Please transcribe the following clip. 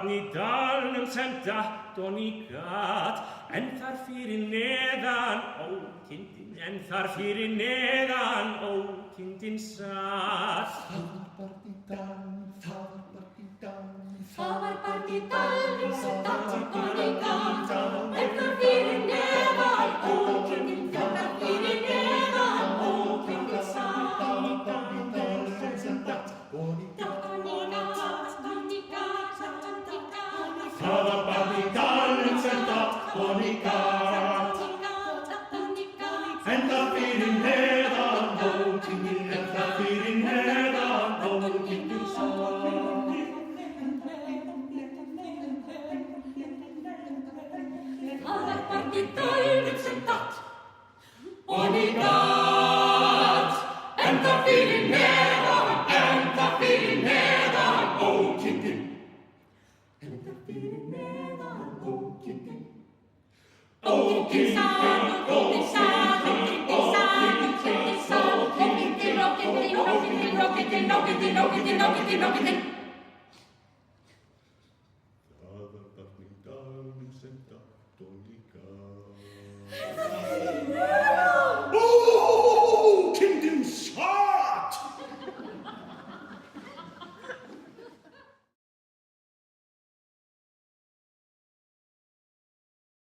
barn í dalnum sem datt og ný gat, en þar fyrir neðan ókindin, en þar fyrir neðan ókindin satt. Það var barn í dalnum sem datt og ný gat, en þar fyrir neðan ókindin, en þar fyrir neðan ókindin satt. Það var barn í dalnum sem datt og ný gat, en þar fyrir neðan ókindin, en þar fyrir neðan ókindin satt. Það var barn í dalnum sem datt og ný gat, en þar fyrir neðan, en þar fyrir neðan ókindin. Ókindin satt, ókindin satt, ókindin satt, ókindin satt, ókindin, ókindin, ókindin, ókindin, ókindin, ókindin, ókindin, ókindin.